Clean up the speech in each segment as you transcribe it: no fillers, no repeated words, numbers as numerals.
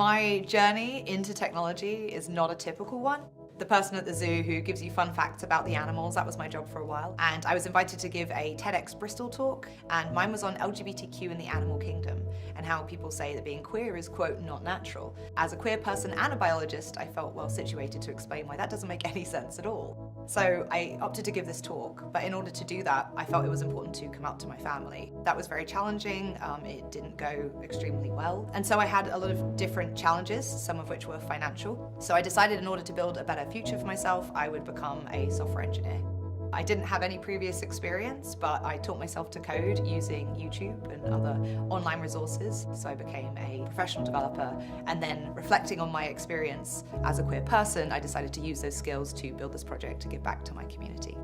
My journey into technology is not a typical one. The person at the zoo who gives you fun facts about the animals, that was my job for a while. And I was invited to give a TEDx Bristol talk, and mine was on LGBTQ in the animal kingdom, and how people say that being queer is, quote, not natural. As a queer person and a biologist, I felt well situated to explain why that doesn't make any sense at all. So I opted to give this talk, but in order to do that, I felt it was important to come out to my family. That was very challenging, it didn't go extremely well. And so I had a lot of different challenges, some of which were financial. So I decided in order to build a better future for myself, I would become a software engineer. I didn't have any previous experience, but I taught myself to code using YouTube and other online resources. So I became a professional developer, and then reflecting on my experience as a queer person, I decided to use those skills to build this project to give back to my community.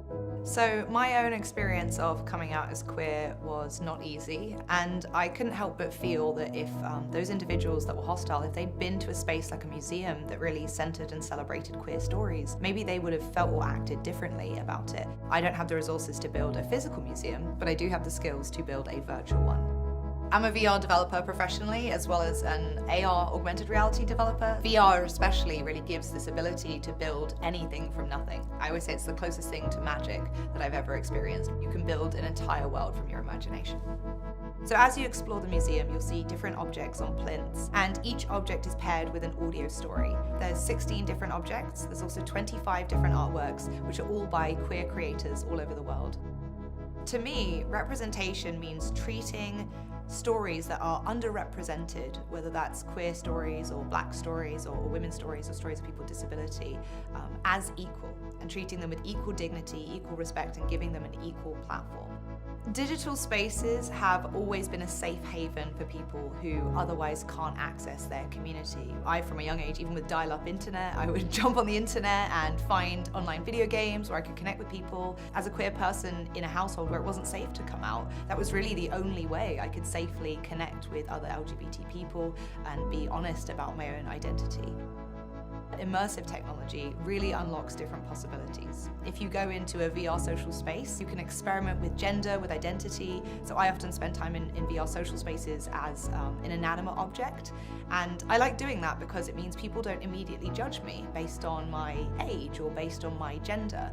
So my own experience of coming out as queer was not easy, and I couldn't help but feel that if those individuals that were hostile, if they'd been to a space like a museum that really centered and celebrated queer stories, maybe they would have felt or acted differently about it. I don't have the resources to build a physical museum, but I do have the skills to build a virtual one. I'm a VR developer professionally, as well as an AR augmented reality developer. VR especially really gives this ability to build anything from nothing. I always say it's the closest thing to magic that I've ever experienced. You can build an entire world from your imagination. So as you explore the museum, you'll see different objects on plinths, and each object is paired with an audio story. There's 16 different objects. There's also 25 different artworks, which are all by queer creators all over the world. To me, representation means treating stories that are underrepresented, whether that's queer stories or black stories or women's stories or stories of people with disability, as equal, and treating them with equal dignity, equal respect, and giving them an equal platform. Digital spaces have always been a safe haven for people who otherwise can't access their community. From a young age, even with dial-up internet, I would jump on the internet and find online video games where I could connect with people. As a queer person in a household where it wasn't safe to come out, that was really the only way I could safely connect with other LGBT people and be honest about my own identity. Immersive technology really unlocks different possibilities. If you go into a VR social space, you can experiment with gender, with identity. So I often spend time in VR social spaces as an inanimate object. And I like doing that because it means people don't immediately judge me based on my age or based on my gender.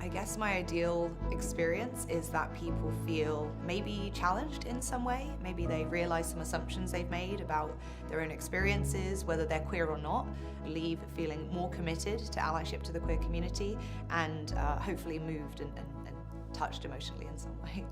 I guess my ideal experience is that people feel maybe challenged in some way. Maybe they realize some assumptions they've made about their own experiences, whether they're queer or not, leave feeling more committed to allyship to the queer community, and hopefully moved and touched emotionally in some way.